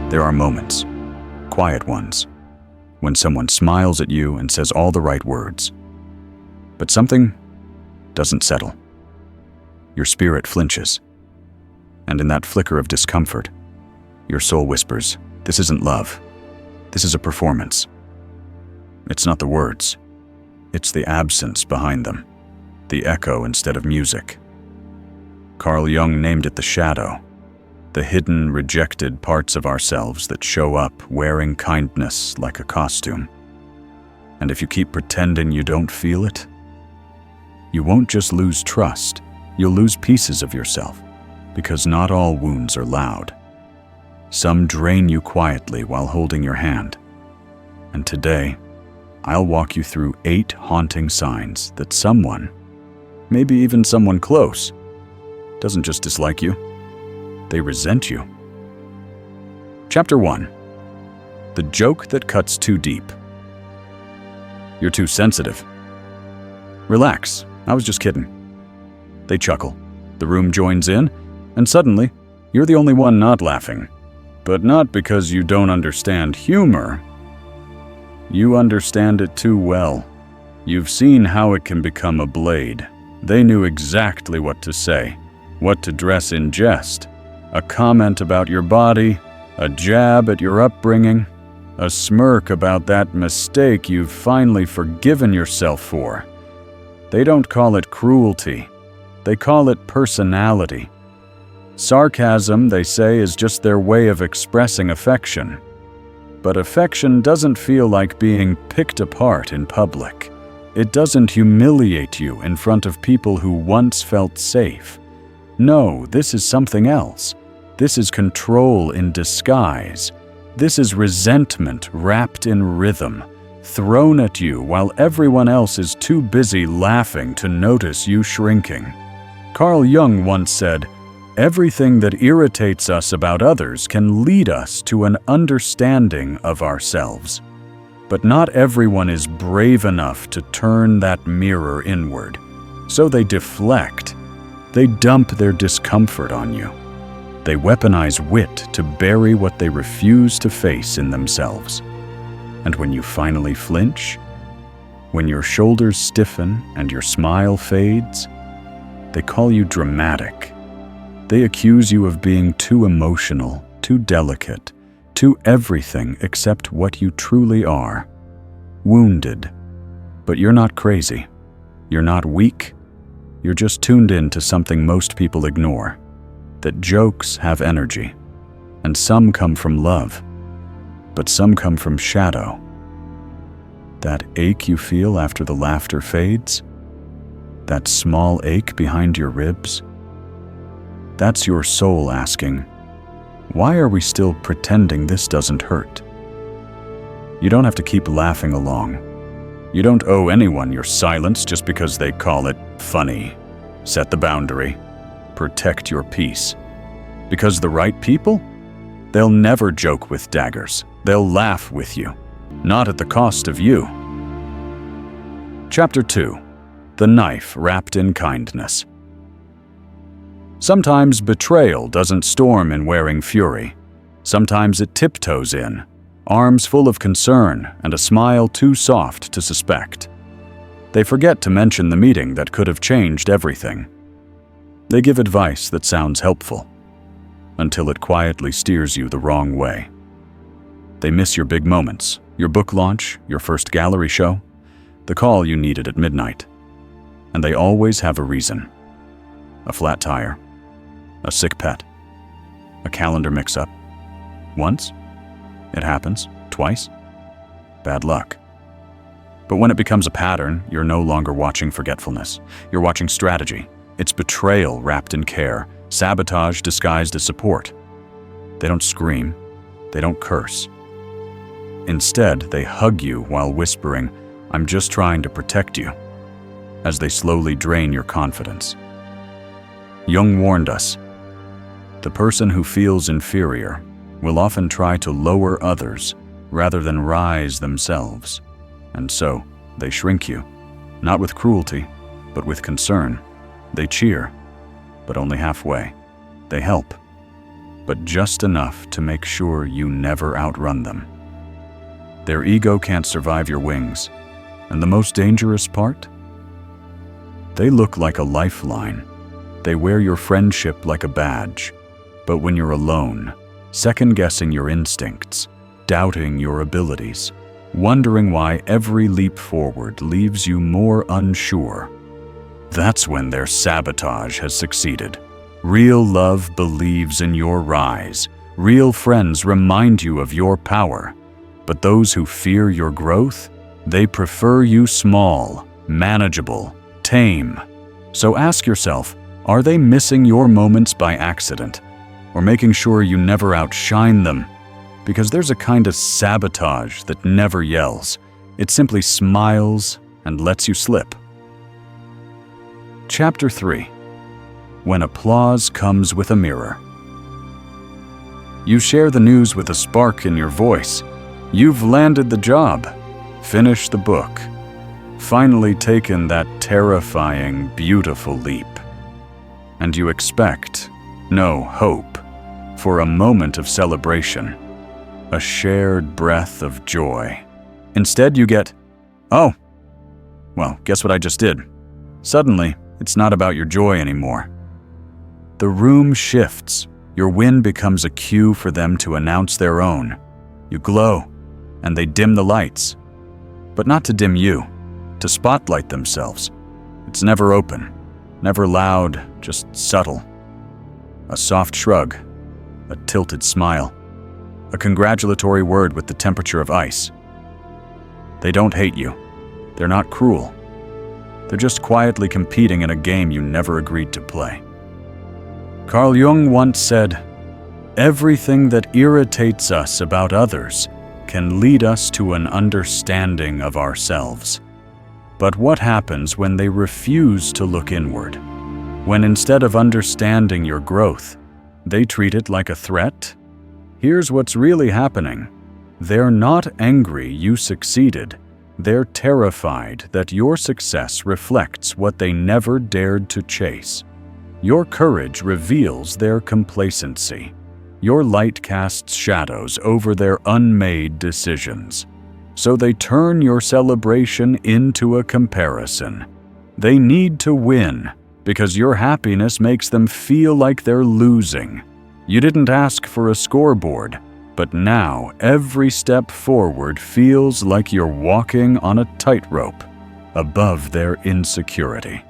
There are moments, quiet ones, when someone smiles at you and says all the right words. But something doesn't settle. Your spirit flinches. And in that flicker of discomfort, your soul whispers, "This isn't love. This is a performance." It's not the words. It's the absence behind them, the echo instead of music. Carl Jung named it the shadow, the hidden, rejected parts of ourselves that show up wearing kindness like a costume. And if you keep pretending you don't feel it, you won't just lose trust, you'll lose pieces of yourself, because not all wounds are loud. Some drain you quietly while holding your hand. And today, I'll walk you through 8 haunting signs that someone, maybe even someone close, doesn't just dislike you, they resent you. Chapter 1. The joke that cuts too deep. You're too sensitive. Relax, I was just kidding. They chuckle. The room joins in, and suddenly, you're the only one not laughing. But not because you don't understand humor. You understand it too well. You've seen how it can become a blade. They knew exactly what to say, what to dress in jest. A comment about your body, a jab at your upbringing, a smirk about that mistake you've finally forgiven yourself for. They don't call it cruelty. They call it personality. Sarcasm, they say, is just their way of expressing affection. But affection doesn't feel like being picked apart in public. It doesn't humiliate you in front of people who once felt safe. No, this is something else. This is control in disguise. This is resentment wrapped in rhythm, thrown at you while everyone else is too busy laughing to notice you shrinking. Carl Jung once said, "Everything that irritates us about others can lead us to an understanding of ourselves. But not everyone is brave enough to turn that mirror inward. So they deflect. They dump their discomfort on you. They weaponize wit to bury what they refuse to face in themselves. And when you finally flinch, when your shoulders stiffen and your smile fades, they call you dramatic. They accuse you of being too emotional, too delicate, too everything except what you truly are. Wounded. But you're not crazy. You're not weak. You're just tuned in to something most people ignore. That jokes have energy. And some come from love. But some come from shadow. That ache you feel after the laughter fades? That small ache behind your ribs? That's your soul asking, why are we still pretending this doesn't hurt? You don't have to keep laughing along. You don't owe anyone your silence just because they call it funny. Set the boundary. Protect your peace. Because the right people? They'll never joke with daggers. They'll laugh with you, not at the cost of you. Chapter 2. The knife wrapped in kindness. Sometimes betrayal doesn't storm in wearing fury. Sometimes it tiptoes in, arms full of concern and a smile too soft to suspect. They forget to mention the meeting that could have changed everything. They give advice that sounds helpful, until it quietly steers you the wrong way. They miss your big moments, your book launch, your first gallery show, the call you needed at midnight. And they always have a reason. A flat tire. A sick pet. A calendar mix-up. Once? It happens. Twice? Bad luck. But when it becomes a pattern, you're no longer watching forgetfulness. You're watching strategy. It's betrayal wrapped in care, sabotage disguised as support. They don't scream. They don't curse. Instead, they hug you while whispering, "I'm just trying to protect you," as they slowly drain your confidence. Jung warned us, the person who feels inferior will often try to lower others rather than rise themselves. And so, they shrink you, not with cruelty, but with concern. They cheer, but only halfway. They help, but just enough to make sure you never outrun them. Their ego can't survive your wings, and the most dangerous part? They look like a lifeline. They wear your friendship like a badge, but when you're alone, second-guessing your instincts, doubting your abilities, wondering why every leap forward leaves you more unsure, that's when their sabotage has succeeded. Real love believes in your rise. Real friends remind you of your power. But those who fear your growth, they prefer you small, manageable, tame. So ask yourself, are they missing your moments by accident, or making sure you never outshine them? Because there's a kind of sabotage that never yells. It simply smiles and lets you slip. Chapter 3. When applause comes with a mirror. You share the news with a spark in your voice. You've landed the job, finished the book, finally taken that terrifying, beautiful leap. And you expect, no, hope, for a moment of celebration, a shared breath of joy. Instead, you get, oh, well, guess what I just did? Suddenly, it's not about your joy anymore. The room shifts. Your win becomes a cue for them to announce their own. You glow, and they dim the lights. But not to dim you, to spotlight themselves. It's never open, never loud, just subtle. A soft shrug, a tilted smile, a congratulatory word with the temperature of ice. They don't hate you. They're not cruel. They're just quietly competing in a game you never agreed to play. Carl Jung once said, "Everything that irritates us about others can lead us to an understanding of ourselves. But what happens when they refuse to look inward? When instead of understanding your growth, they treat it like a threat? Here's what's really happening. They're not angry you succeeded. They're terrified that your success reflects what they never dared to chase. Your courage reveals their complacency. Your light casts shadows over their unmade decisions. So they turn your celebration into a comparison. They need to win because your happiness makes them feel like they're losing. You didn't ask for a scoreboard, but now every step forward feels like you're walking on a tightrope above their insecurity.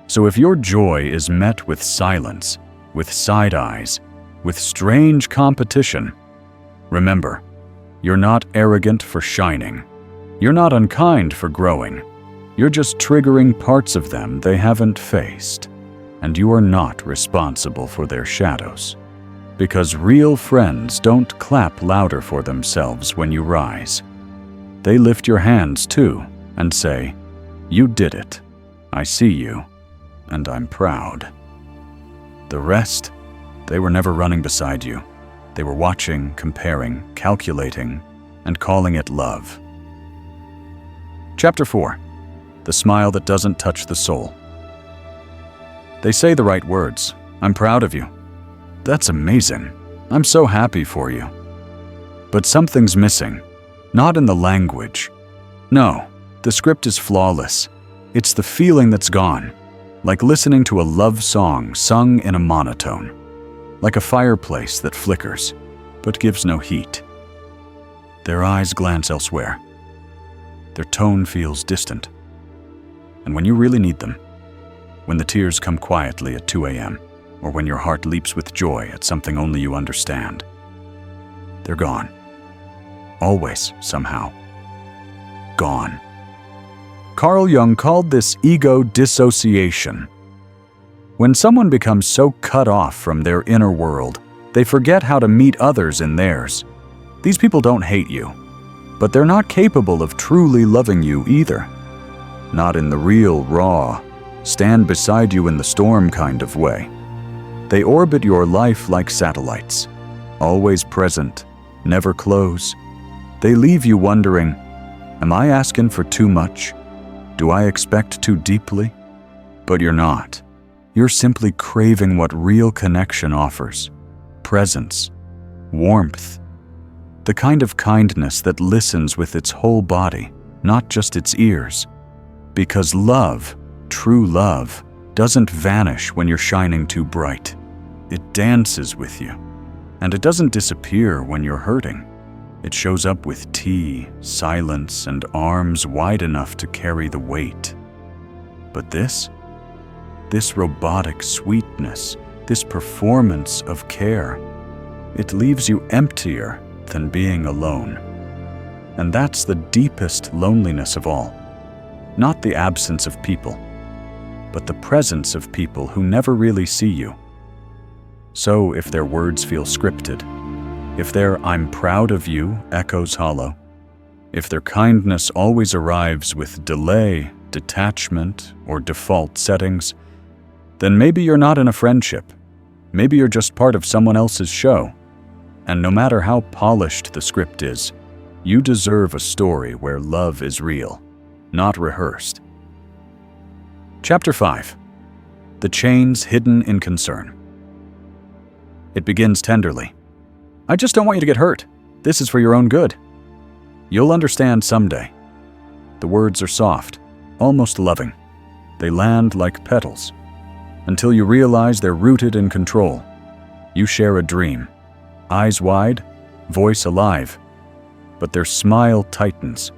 So if your joy is met with silence, with side eyes, with strange competition, remember, you're not arrogant for shining. You're not unkind for growing. You're just triggering parts of them they haven't faced. And you are not responsible for their shadows. Because real friends don't clap louder for themselves when you rise. They lift your hands too and say, "You did it. I see you, and I'm proud." The rest, they were never running beside you. They were watching, comparing, calculating, and calling it love. Chapter 4. The smile that doesn't touch the soul. They say the right words. "I'm proud of you." "That's amazing. I'm so happy for you." But something's missing. Not in the language. No, the script is flawless. It's the feeling that's gone. Like listening to a love song sung in a monotone. Like a fireplace that flickers, but gives no heat. Their eyes glance elsewhere. Their tone feels distant. And when you really need them, when the tears come quietly at 2 a.m., or when your heart leaps with joy at something only you understand, they're gone. Always, somehow. Gone. Carl Jung called this ego dissociation. When someone becomes so cut off from their inner world, they forget how to meet others in theirs. These people don't hate you, but they're not capable of truly loving you either. Not in the real, raw, stand beside you in the storm kind of way. They orbit your life like satellites, always present, never close. They leave you wondering, am I asking for too much? Do I expect too deeply? But you're not. You're simply craving what real connection offers. presence, warmth, the kind of kindness that listens with its whole body, not just its ears. Because love, true love, doesn't vanish when you're shining too bright. It dances with you. And it doesn't disappear when you're hurting. It shows up with tea, silence, and arms wide enough to carry the weight. But this robotic sweetness, this performance of care, it leaves you emptier than being alone. And that's the deepest loneliness of all. Not the absence of people, but the presence of people who never really see you. So if their words feel scripted, if their "I'm proud of you" echoes hollow, if their kindness always arrives with delay, detachment, or default settings, then maybe you're not in a friendship. Maybe you're just part of someone else's show. And no matter how polished the script is, you deserve a story where love is real, not rehearsed. Chapter 5. The Chains Hidden in Concern. It begins tenderly. "I just don't want you to get hurt. This is for your own good. You'll understand someday." The words are soft, almost loving. They land like petals, until you realize they're rooted in control. You share a dream, eyes wide, voice alive. But their smile tightens,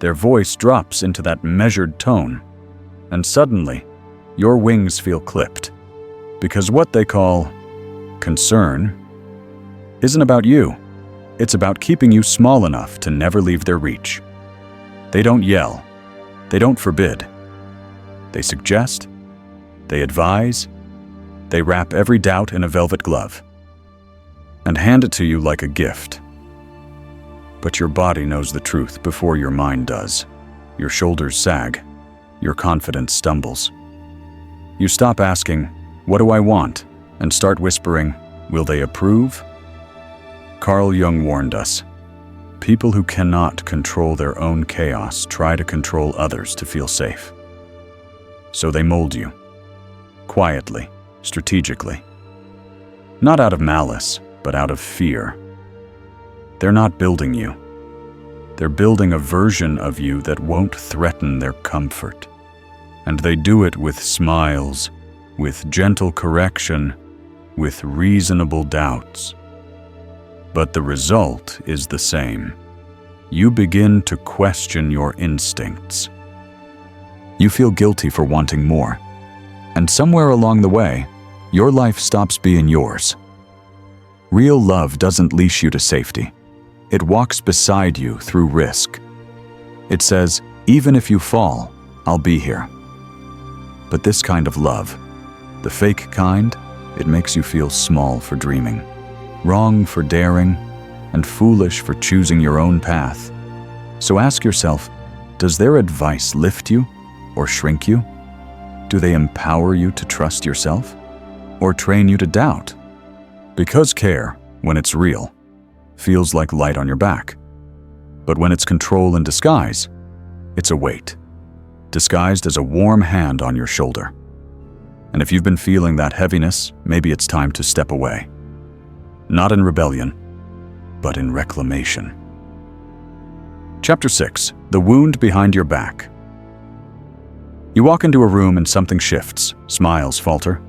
their voice drops into that measured tone, and suddenly, your wings feel clipped. Because what they call concern isn't about you. It's about keeping you small enough to never leave their reach. They don't yell. They don't forbid. They suggest. They advise. They wrap every doubt in a velvet glove and hand it to you like a gift. But your body knows the truth before your mind does. Your shoulders sag. Your confidence stumbles. You stop asking, "What do I want?" and start whispering, "Will they approve?" Carl Jung warned us, people who cannot control their own chaos try to control others to feel safe. So they mold you, quietly, strategically. Not out of malice, but out of fear. They're not building you. They're building a version of you that won't threaten their comfort. And they do it with smiles, with gentle correction, with reasonable doubts. But the result is the same. You begin to question your instincts. You feel guilty for wanting more. And somewhere along the way, your life stops being yours. Real love doesn't leash you to safety. It walks beside you through risk. It says, "Even if you fall, I'll be here." But this kind of love, the fake kind, it makes you feel small for dreaming, wrong for daring, and foolish for choosing your own path. So ask yourself, does their advice lift you or shrink you? Do they empower you to trust yourself or train you to doubt? Because care, when it's real, feels like light on your back. But when it's control in disguise, it's a weight, disguised as a warm hand on your shoulder. And if you've been feeling that heaviness, maybe it's time to step away. Not in rebellion, but in reclamation. Chapter 6. The Wound Behind Your Back. You walk into a room and something shifts, smiles falter,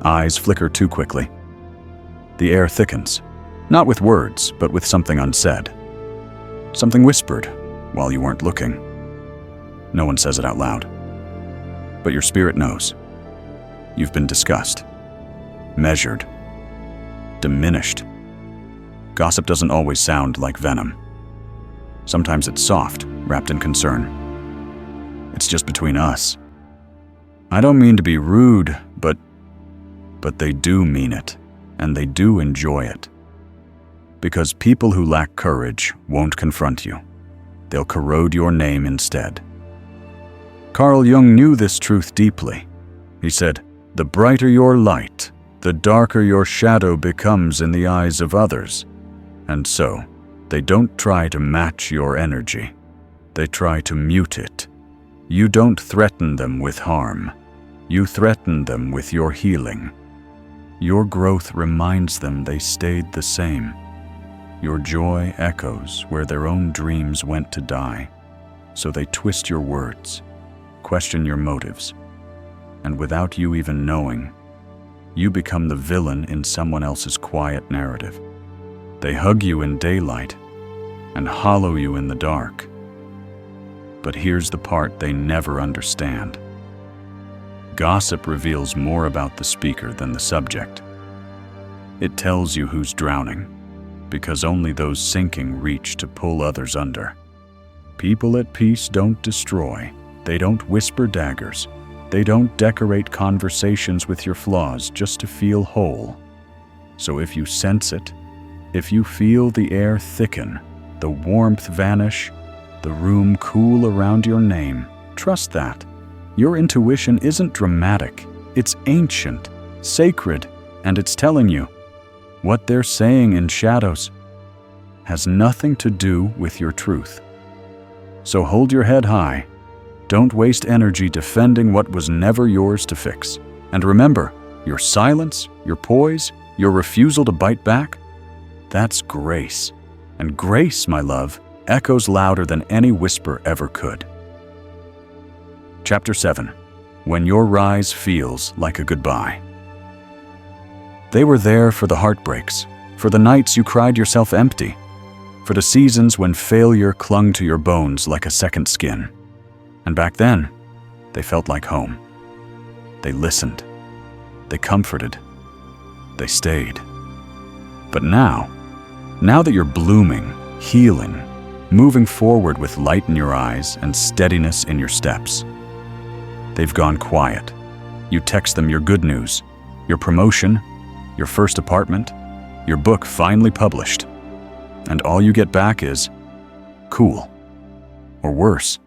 eyes flicker too quickly. The air thickens, not with words, but with something unsaid. Something whispered while you weren't looking. No one says it out loud. But your spirit knows. You've been discussed, measured, diminished. Gossip doesn't always sound like venom. Sometimes it's soft, wrapped in concern. It's just between us. I don't mean to be rude, but they do mean it, and they do enjoy it. Because people who lack courage won't confront you. They'll corrode your name instead. Carl Jung knew this truth deeply. He said, "The brighter your light, the darker your shadow becomes in the eyes of others." And so, they don't try to match your energy. They try to mute it. You don't threaten them with harm. You threaten them with your healing. Your growth reminds them they stayed the same. Your joy echoes where their own dreams went to die. So they twist your words, question your motives, and without you even knowing, you become the villain in someone else's quiet narrative. They hug you in daylight and hollow you in the dark. But here's the part they never understand. Gossip reveals more about the speaker than the subject. It tells you who's drowning, because only those sinking reach to pull others under. People at peace don't destroy. They don't whisper daggers. They don't decorate conversations with your flaws just to feel whole. So if you sense it, if you feel the air thicken, the warmth vanish, the room cool around your name, trust that. Your intuition isn't dramatic. It's ancient, sacred, and it's telling you what they're saying in shadows has nothing to do with your truth. So hold your head high. Don't waste energy defending what was never yours to fix. And remember, your silence, your poise, your refusal to bite back, that's grace. And grace, my love, echoes louder than any whisper ever could. Chapter 7. When your rise feels like a goodbye. They were there for the heartbreaks, for the nights you cried yourself empty, for the seasons when failure clung to your bones like a second skin. And back then, they felt like home. They listened. They comforted. They stayed. But now that you're blooming, healing, moving forward with light in your eyes and steadiness in your steps, they've gone quiet. You text them your good news, your promotion, your first apartment, your book finally published, and all you get back is cool, or worse,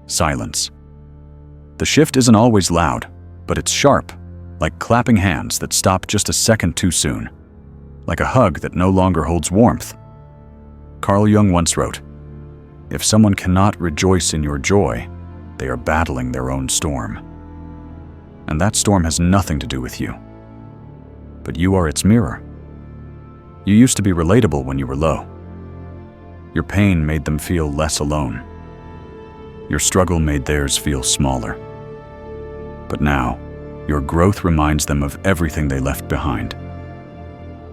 silence. The shift isn't always loud, but it's sharp, like clapping hands that stop just a second too soon, like a hug that no longer holds warmth. Carl Jung once wrote, "If someone cannot rejoice in your joy, they are battling their own storm." And that storm has nothing to do with you. But you are its mirror. You used to be relatable when you were low. Your pain made them feel less alone. Your struggle made theirs feel smaller. But now, your growth reminds them of everything they left behind.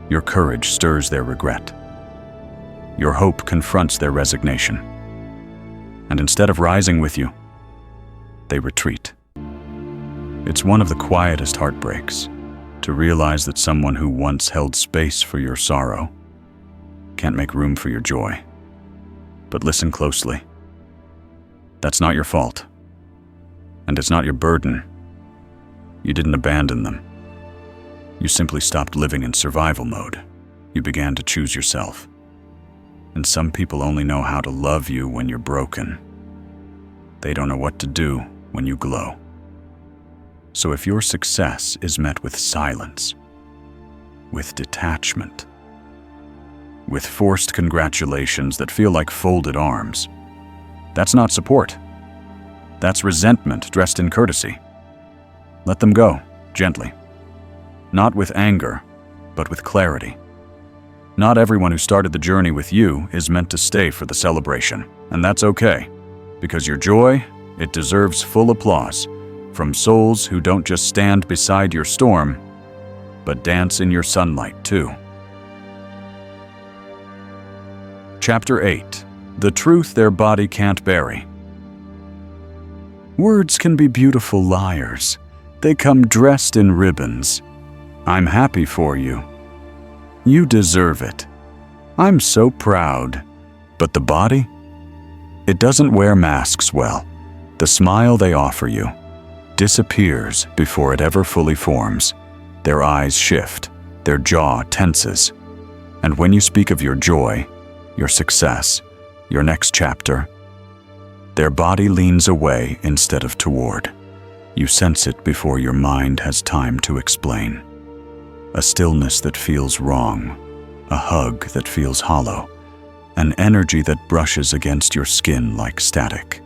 Your courage stirs their regret. Your hope confronts their resignation. And instead of rising with you, they retreat. It's one of the quietest heartbreaks to realize that someone who once held space for your sorrow can't make room for your joy. But listen closely. That's not your fault. And it's not your burden. You didn't abandon them. You simply stopped living in survival mode. You began to choose yourself. And some people only know how to love you when you're broken. They don't know what to do when you glow. So if your success is met with silence, with detachment, with forced congratulations that feel like folded arms, that's not support. That's resentment dressed in courtesy. Let them go, gently. Not with anger, but with clarity. Not everyone who started the journey with you is meant to stay for the celebration, and that's okay, because your joy, it deserves full applause from souls who don't just stand beside your storm, but dance in your sunlight too. Chapter 8. The Truth Their Body Can't Bury. Words can be beautiful liars. They come dressed in ribbons. I'm happy for you. You deserve it. I'm so proud. But the body? It doesn't wear masks well. The smile they offer you disappears before it ever fully forms. Their eyes shift, their jaw tenses. And when you speak of your joy, your success, your next chapter, their body leans away instead of toward. You sense it before your mind has time to explain. A stillness that feels wrong, a hug that feels hollow, an energy that brushes against your skin like static.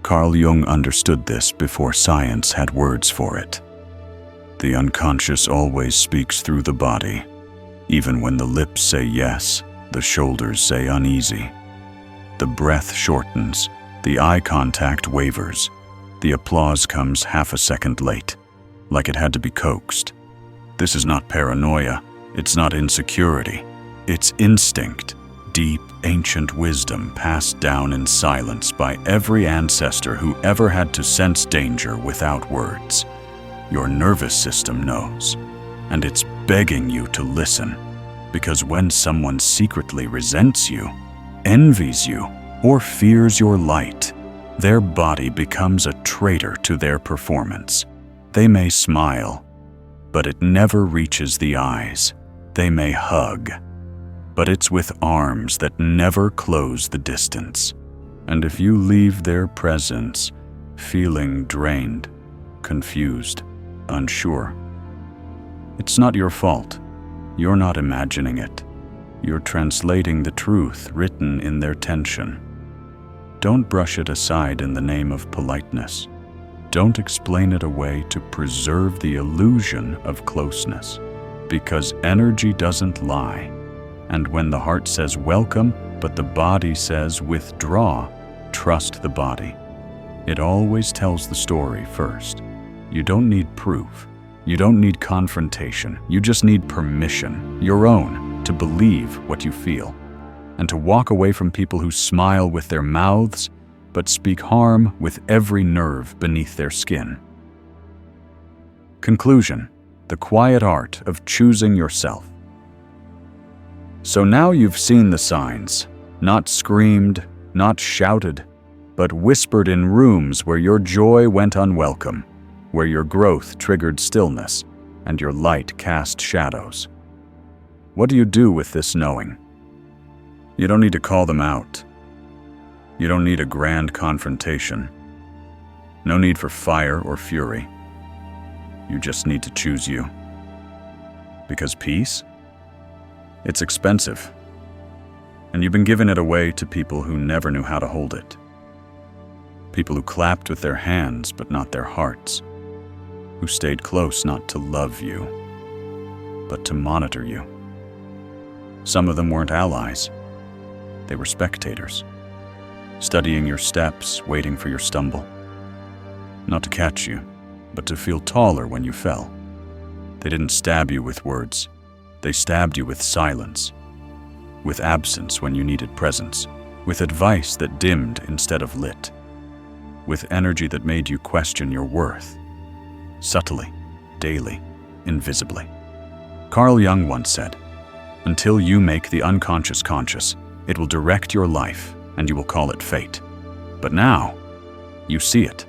Carl Jung understood this before science had words for it. The unconscious always speaks through the body. Even when the lips say yes, the shoulders say uneasy. The breath shortens, the eye contact wavers. The applause comes half a second late, like it had to be coaxed. This is not paranoia, it's not insecurity, it's instinct, deep, ancient wisdom passed down in silence by every ancestor who ever had to sense danger without words. Your nervous system knows, and it's begging you to listen, because when someone secretly resents you, envies you, or fears your light, their body becomes a traitor to their performance. They may smile, but it never reaches the eyes. They may hug, but it's with arms that never close the distance. And if you leave their presence feeling drained, confused, unsure, it's not your fault. You're not imagining it. You're translating the truth written in their tension. Don't brush it aside in the name of politeness. Don't explain it away to preserve the illusion of closeness, because energy doesn't lie. And when the heart says welcome, but the body says withdraw, trust the body. It always tells the story first. You don't need proof. You don't need confrontation. You just need permission, your own, to believe what you feel, and to walk away from people who smile with their mouths but speak harm with every nerve beneath their skin. Conclusion: the quiet art of choosing yourself. So now you've seen the signs, not screamed, not shouted, but whispered in rooms where your joy went unwelcome, where your growth triggered stillness, and your light cast shadows. What do you do with this knowing? You don't need to call them out. You don't need a grand confrontation. No need for fire or fury. You just need to choose you. Because peace? It's expensive. And you've been giving it away to people who never knew how to hold it. People who clapped with their hands but not their hearts. Who stayed close not to love you, but to monitor you. Some of them weren't allies. They were spectators, studying your steps, waiting for your stumble. Not to catch you, but to feel taller when you fell. They didn't stab you with words. They stabbed you with silence, with absence when you needed presence, with advice that dimmed instead of lit, with energy that made you question your worth, subtly, daily, invisibly. Carl Jung once said, "Until you make the unconscious conscious, it will direct your life, and you will call it fate. But now, you see it,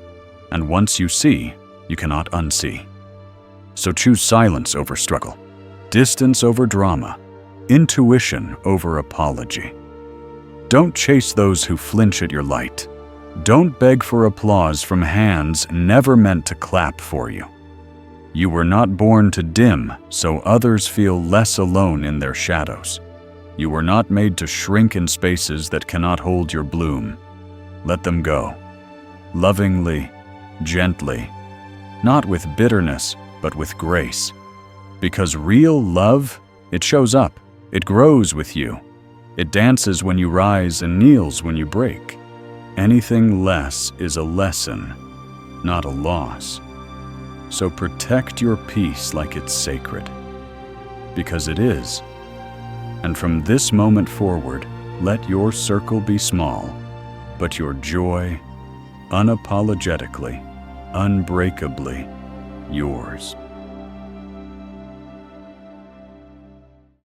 and once you see, you cannot unsee. So choose silence over struggle, distance over drama, intuition over apology. Don't chase those who flinch at your light. Don't beg for applause from hands never meant to clap for you. You were not born to dim so others feel less alone in their shadows. You were not made to shrink in spaces that cannot hold your bloom. Let them go. Lovingly, gently, not with bitterness, but with grace. Because real love, it shows up, it grows with you. It dances when you rise and kneels when you break. Anything less is a lesson, not a loss. So protect your peace like it's sacred, because it is. And from this moment forward, let your circle be small, but your joy unapologetically, unbreakably yours.